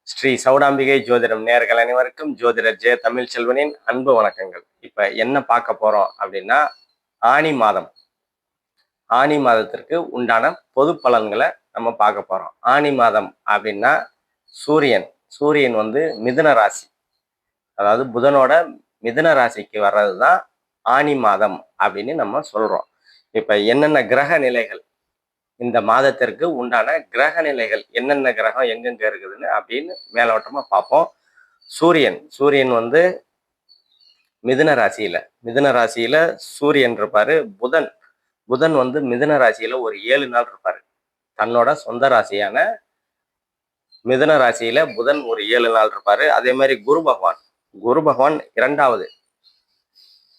ஸ்ரீ சௌடாம்பிகை ஜோதிடம் நேயர்கள் அனைவருக்கும் ஜோதிடர் ஜெய தமிழ் செல்வனின் அன்பு வணக்கங்கள். இப்ப என்ன பார்க்க போறோம் அப்படின்னா, ஆனி மாதம். ஆனி மாதத்திற்கு உண்டான பொது பலன்களை நம்ம பார்க்க போறோம். ஆனி மாதம் அப்படின்னா சூரியன் சூரியன் வந்து மிதுன ராசி, அதாவது புதனோட மிதுன ராசிக்கு வர்றதுதான் ஆனி மாதம் அப்படின்னு நம்ம சொல்றோம். இப்ப என்னென்ன கிரக நிலைகள், இந்த மாதத்திற்கு உண்டான கிரக நிலைகள் என்னென்ன கிரகம் எங்கெங்க இருக்குதுன்னு அப்படின்னு மேலோட்டமா பார்ப்போம். சூரியன் வந்து மிதுன ராசியில சூரியன் இருப்பாரு. புதன் வந்து மிதுன ராசியில ஒரு 7 நாள் இருப்பாரு. தன்னோட சொந்த ராசியான மிதுன ராசியில புதன் ஒரு 7 நாள் இருப்பாரு. அதே மாதிரி குரு பகவான் இரண்டாவது,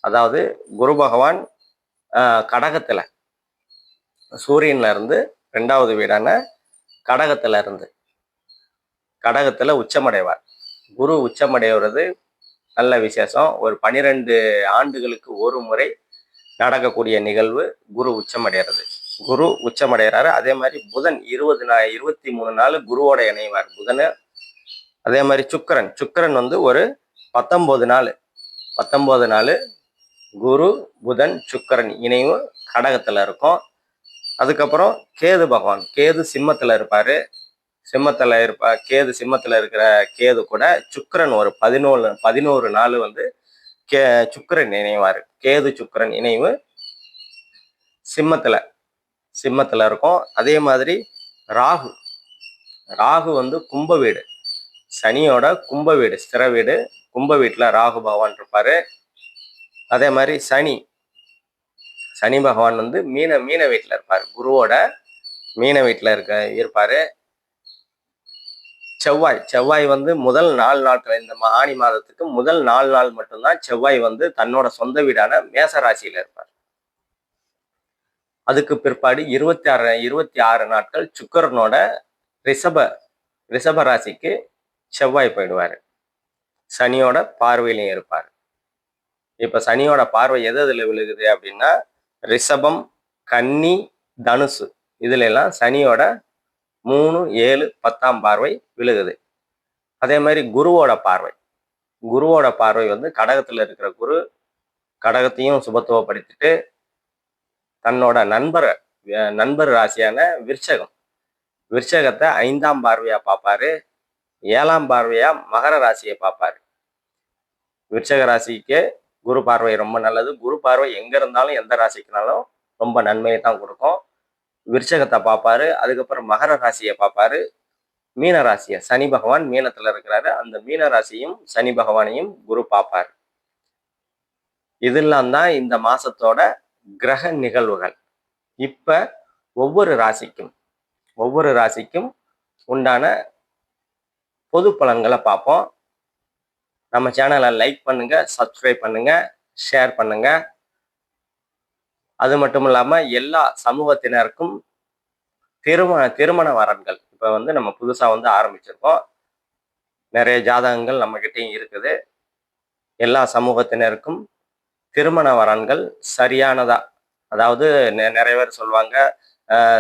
அதாவது குரு பகவான் கடகத்துல, சூரியன்ல இருந்து 2வது வீடான கடகத்துல உச்சமடைவார். குரு உச்சமடைவது நல்ல விசேஷம். ஒரு 12 ஆண்டுகளுக்கு ஒரு முறை நடக்கக்கூடிய நிகழ்வு குரு உச்சமடைகிறாரு. அதே மாதிரி புதன் 23 நாள் குருவோட இணைவார் புதன். அதே மாதிரி சுக்கிரன் வந்து ஒரு 19 நாள் குரு புதன் சுக்கிரன் இணைவு கடகத்துல இருக்கும். அதுக்கப்புறம் கேது சிம்மத்துல இருப்பாரு. கேது சிம்மத்துல இருக்கிற கேது கூட சுக்கிரன் ஒரு 11 நாள் வந்து சுக்கிரன் இணைவாரு. கேது சுக்கிரன் இணைவு சிம்மத்துல இருக்கும். அதே மாதிரி ராகு வந்து கும்ப வீடு, சனியோட கும்ப வீடு, ஸ்திர வீடு, கும்ப வீட்டுல ராகு பகவான் இருப்பாரு. அதே மாதிரி சனி பகவான் வந்து மீன வீட்டுல இருப்பாரு. குருவோட மீன வீட்டுல இருப்பாரு. செவ்வாய் வந்து முதல் 4 நாட்கள், இந்த ஆனி மாதத்துக்கு முதல் 4 நாள் மட்டும்தான் செவ்வாய் வந்து தன்னோட சொந்த வீடான மேச ராசியில இருப்பார். அதுக்கு பிற்பாடு 26 நாட்கள் சுக்கிரனோட ரிஷப ராசிக்கு செவ்வாய் போயிடுவாரு. சனியோட பார்வையிலையும் இருப்பார். இப்ப சனியோட பார்வை எதுல விழுகுது அப்படின்னா, ரிஷபம், கன்னி, தனுசு, இதுல எல்லாம் சனியோட 3, 7, 10ஆம் பார்வை விழுகுது. அதே மாதிரி குருவோட பார்வை வந்து கடகத்துல இருக்கிற குரு கடகத்தையும் சுபத்துவப்படுத்திட்டு தன்னோட நண்பர் ராசியான விருச்சகத்தை 5ஆம் பார்வையா பார்ப்பாரு. 7ஆம் பார்வையா மகர ராசியை பார்ப்பாரு. விருச்சக ராசிக்கு குரு பார்வை ரொம்ப நல்லது. குரு பார்வை எங்க இருந்தாலும் எந்த ராசிக்குனாலும் ரொம்ப நன்மையை தான் கொடுக்கும். விருச்சகத்தை பார்ப்பாரு. அதுக்கப்புறம் மகர ராசியை பார்ப்பாரு. மீன ராசியை, சனி பகவான் மீனத்துல இருக்கிறாரு, அந்த மீன ராசியும் சனி பகவானையும் குரு பார்ப்பாரு. இதெல்லாம் தான் இந்த மாசத்தோட கிரக நிகழ்வுகள். இப்ப ஒவ்வொரு ராசிக்கும் உண்டான பொது பலன்களை பார்ப்போம். நம்ம சேனலை லைக் பண்ணுங்க, சப்ஸ்கிரைப் பண்ணுங்க, ஷேர் பண்ணுங்க. அது மட்டும் இல்லாம எல்லா சமூகத்தினருக்கும் திருமண வரன்கள் இப்ப வந்து நம்ம புதுசா வந்து ஆரம்பிச்சிருக்கோம். நிறைய ஜாதகங்கள் நம்ம கிட்டையும் இருக்குது. எல்லா சமூகத்தினருக்கும் திருமண வரன்கள் சரியானதா, அதாவது நிறைய பேர் சொல்லுவாங்க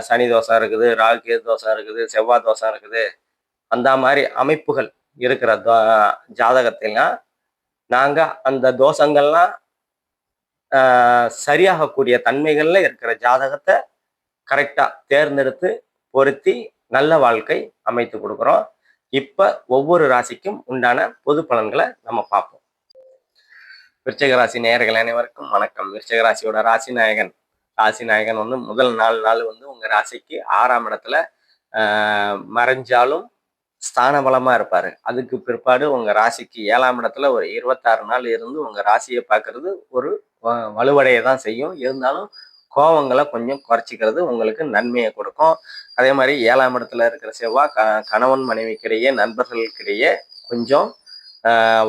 சனி தோஷம் இருக்குது, ராகு கேது தோஷம் இருக்குது, செவ்வாய் தோஷம் இருக்குது, அந்த மாதிரி அமைப்புகள் இருக்கிற ஜாதகத்திலாம் நாங்க அந்த தோஷங்கள்லாம் சரியாகக்கூடிய தன்மைகள்ல இருக்கிற ஜாதகத்தை கரெக்டா தேர்ந்தெடுத்து பொருத்தி நல்ல வாழ்க்கை அமைத்து கொடுக்குறோம். இப்ப ஒவ்வொரு ராசிக்கும் உண்டான பொது பலன்களை நம்ம பார்ப்போம். விருச்சிக ராசி நேயர்கள் அனைவருக்கும் வணக்கம். விருச்சிக ராசியோட ராசி நாயகன் வந்து முதல் 4 நாள் வந்து உங்க ராசிக்கு 6ஆம் இடத்துல மறைஞ்சாலும் ஸ்தான பலமா இருப்பாரு. அதுக்கு பிற்பாடு உங்க ராசிக்கு 7ஆம் இடத்துல ஒரு 26 நாள் இருந்து உங்க ராசியை பார்க்கறது ஒரு வலுவடைய தான் செய்யும். இருந்தாலும் கோபங்களை கொஞ்சம் குறைச்சிக்கிறது உங்களுக்கு நன்மையை கொடுக்கும். அதே மாதிரி 7ஆம் இடத்துல இருக்கிற செவ்வாய் கணவன் மனைவிக்கிடையே, நண்பர்களுக்கிடையே கொஞ்சம்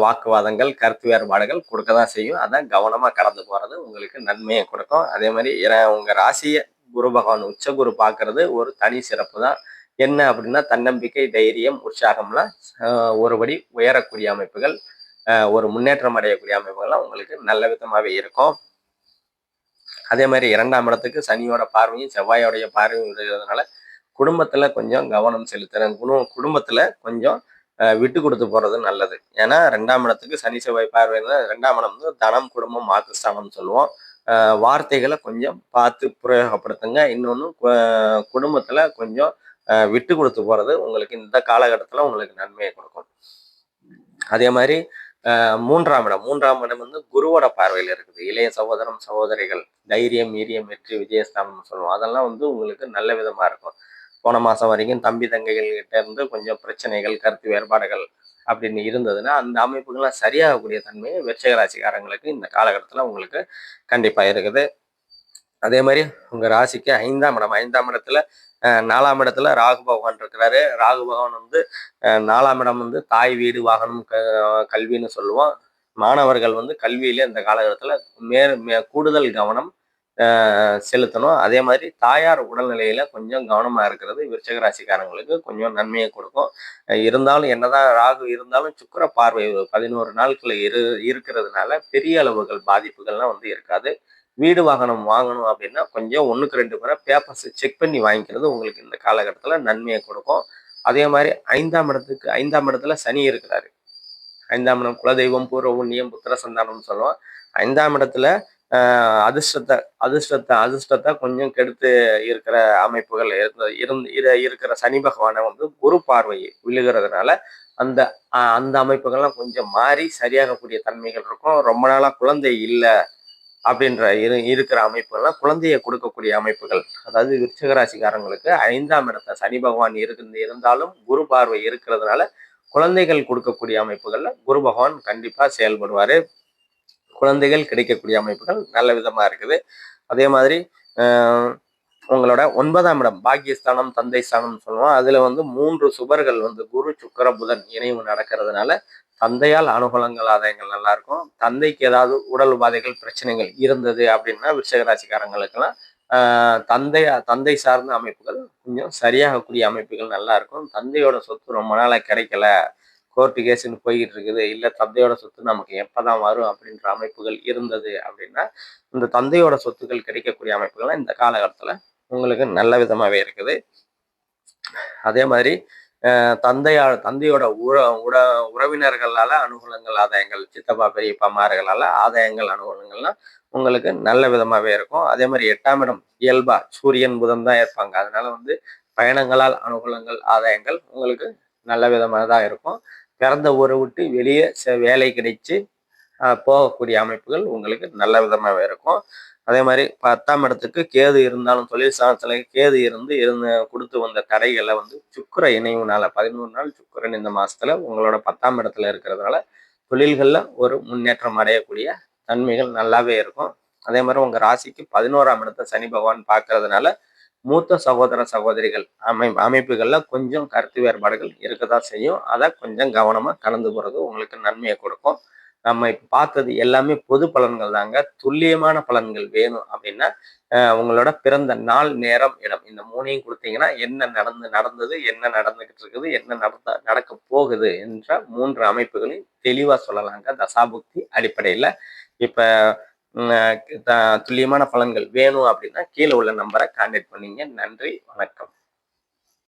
வாக்குவாதங்கள், கருத்து வேறுபாடுகள் கொடுக்க தான் செய்யும். அதான் கவனமா கடந்து போறது உங்களுக்கு நன்மையை கொடுக்கும். அதே மாதிரி உங்க ராசியை குரு பகவான் உச்ச குரு பார்க்கறது ஒரு தனி சிறப்பு தான். என்ன அப்படின்னா, தன்னம்பிக்கை, தைரியம், உற்சாகம்லாம் ஒருபடி உயரக்கூடிய அமைப்புகள், ஒரு முன்னேற்றம் அடையக்கூடிய அமைப்புகள்லாம் உங்களுக்கு நல்ல விதமாகவே இருக்கும். அதே மாதிரி 2ஆம் இடத்துக்கு சனியோட பார்வையும் செவ்வாயோடைய பார்வையும் இருக்கிறதுனால குடும்பத்துல கொஞ்சம் கவனம் செலுத்துறேன். குடும்பத்துல கொஞ்சம் விட்டு கொடுத்து போறது நல்லது. ஏன்னா 2ஆம் இடத்துக்கு சனி செவ்வாய் பார்வையில 2ஆம் இடம் வந்து தனம், குடும்பம், வாக்குஸ்தானம்னு சொல்லுவோம். வார்த்தைகள கொஞ்சம் பார்த்து பிரயோகப்படுத்துங்க. இன்னொன்னு குடும்பத்துல கொஞ்சம் விட்டு கொடுத்து போறது உங்களுக்கு இந்த காலகட்டத்துல உங்களுக்கு நன்மையை கொடுக்கும். அதே மாதிரி 3ஆம் இடம் 3ஆம் இடம் வந்து குருவோட பார்வையில இருக்குது. இளைய சகோதரம், சகோதரிகள், தைரியம், வீரியம், வெற்றி, விஜயஸ்தானம்னு சொல்லுவோம். அதெல்லாம் வந்து உங்களுக்கு நல்ல விதமா இருக்கும். போன மாசம் வரைக்கும் தம்பி தங்கைகள் கிட்ட இருந்து கொஞ்சம் பிரச்சனைகள், கருத்து வேறுபாடுகள் அப்படின்னு இருந்ததுன்னா, அந்த அமைப்புகள்லாம் சரியாகக்கூடிய தன்மை விருச்சிக ராசிக்காரங்களுக்கு இந்த காலகட்டத்துல உங்களுக்கு கண்டிப்பா இருக்குது. அதே மாதிரி உங்க ராசிக்கு 5ஆம் இடம் 5ஆம் இடத்துல 4ஆம் இடத்துல ராகு பகவான் இருக்கிறாரு. ராகு பகவான் வந்து 4ஆம் இடம் வந்து தாய், வீடு, வாகனம், கல்வின்னு சொல்லுவோம். மாணவர்கள் வந்து கல்வியில இந்த காலகட்டத்துல கூடுதல் கவனம் செலுத்தணும். அதே மாதிரி தாயார் உடல்நிலையில கொஞ்சம் கவனமா இருக்கிறது விருச்சிக ராசிக்காரங்களுக்கு கொஞ்சம் நன்மையை கொடுக்கும். இருந்தாலும் என்னதான் ராகு இருந்தாலும் சுக்கிர பார்வை 11 நாட்கள் இருக்கிறதுனால பெரிய அளவுகள் பாதிப்புகள்லாம் வந்து இருக்காது. வீடு வாகனம் வாங்கணும் அப்படின்னா கொஞ்சம் 1க்கு 2 முறை பேப்பர்ஸ் செக் பண்ணி வாங்கிக்கிறது உங்களுக்கு இந்த காலகட்டத்துல நன்மையை கொடுக்கும். அதே மாதிரி 5ஆம் இடத்துல சனி இருக்கிறாரு. 5ஆம் இடம் குலதெய்வம், பூர்வ புண்ணியம், புத்திர சந்தானம்னு சொல்லுவோம். 5ஆம் இடத்துல அதிர்ஷ்டத்தை கொஞ்சம் கெடுத்து இருக்கிற அமைப்புகள் இருக்கிற சனி பகவானை வந்து குரு பார்வை விழுகிறதுனால அந்த அந்த அமைப்புகள்லாம் கொஞ்சம் மாறி சரியாகக்கூடிய தன்மைகள் இருக்கும். ரொம்ப நாளா குழந்தை இல்லை அப்படின்ற இருக்கிற அமைப்புகள்லாம் குழந்தையை கொடுக்கக்கூடிய அமைப்புகள். அதாவது விருச்சிக ராசிக்காரங்களுக்கு 5ஆம் இடத்துல சனி பகவான் இருந்தாலும் குரு பார்வை இருக்கிறதுனால குழந்தைகள் கொடுக்கக்கூடிய அமைப்புகள்ல குரு பகவான் கண்டிப்பா செயல்படுவாரு. குழந்தைகள் கிடைக்கக்கூடிய அமைப்புகள் நல்ல விதமா இருக்குது. அதே மாதிரி உங்களோட 9ஆம் இடம் பாக்கியஸ்தானம், தந்தை ஸ்தானம் சொல்லுவோம். அதுல வந்து 3 சுபர்கள் வந்து குரு, சுக்கிர, புதன் இணைவு நடக்கிறதுனால தந்தையால் அனுகூலங்கள், ஆதாயங்கள் நல்லா இருக்கும். தந்தைக்கு ஏதாவது உடல் உபாதைகள், பிரச்சனைகள் இருந்தது அப்படின்னா விருச்சிக ராசிக்காரங்களுக்கெல்லாம் தந்தை சார்ந்த அமைப்புகள் கொஞ்சம் சரியாகக்கூடிய அமைப்புகள் நல்லா இருக்கும். தந்தையோட சொத்து ரொம்ப நாளா கிடைக்கல, கோர்ட்டு கேஸ்ன்னு போய்கிட்டு இருக்குது, இல்லை தந்தையோட சொத்து நமக்கு எப்பதான் வரும் அப்படின்ற அமைப்புகள் இருந்தது அப்படின்னா இந்த தந்தையோட சொத்துக்கள் கிடைக்கக்கூடிய அமைப்புகள்லாம் இந்த காலகட்டத்துல உங்களுக்கு நல்ல விதமாவே இருக்குது. அதே மாதிரி தந்தையோட உறவினர்களால அனுகூலங்கள், ஆதாயங்கள், சித்தப்பா பெரியப்பாமார்களால ஆதாயங்கள், அனுகூலங்கள்லாம் உங்களுக்கு நல்ல விதமாவே இருக்கும். அதே மாதிரி 8ஆம் இடம் இயல்பா சூரியன், புதன் தான் இருப்பாங்க. அதனால வந்து பயணங்களால் அனுகூலங்கள், ஆதாயங்கள் உங்களுக்கு நல்ல விதமாக தான் இருக்கும். பிறந்த ஊரை விட்டு வெளியே வேலை கிடைச்சு போகக்கூடிய அமைப்புகள் உங்களுக்கு நல்ல விதமாகவே இருக்கும். அதே மாதிரி 10ஆம் இடத்துக்கு கேது இருந்தாலும் தொழில் ஸ்தானத்துல கேது இருந்து கொடுத்து வந்த தடைகளை வந்து சுக்கிர இணைவுனால 11 நாள் சுக்கிரன் இந்த மாசத்துல உங்களோட 10ஆம் இடத்துல இருக்கிறதுனால தொழில்கள்ல ஒரு முன்னேற்றம் அடையக்கூடிய தன்மைகள் நல்லாவே இருக்கும். அதே மாதிரி உங்க ராசிக்கு 11ஆம் இடத்தை சனி பகவான் பார்க்கறதுனால மூத்த சகோதர சகோதரிகள் அமைப்புகள்ல கொஞ்சம் கருத்து வேறுபாடுகள் இருக்கதான் செய்யும். அதை கொஞ்சம் கவனமா கலந்து போறது உங்களுக்கு நன்மையை கொடுக்கும். நம்ம இப்ப பார்த்தது எல்லாமே பொது பலன்கள் தாங்க. துல்லியமான பலன்கள் வேணும் அப்படின்னா உங்களோட பிறந்த நாள், நேரம், இடம் இந்த 3ஐயும் கொடுத்தீங்கன்னா என்ன நடந்தது, என்ன நடந்துகிட்டு இருக்குது, என்ன நடக்க போகுது என்ற 3 அமைப்புகளையும் தெளிவா சொல்லலாங்க தசாபுக்தி அடிப்படையில. இப்ப துல்லியமான பலன்கள் வேணும் அப்படின்னா கீழே உள்ள நம்பரை கான்டாக்ட் பண்ணீங்க. நன்றி, வணக்கம்.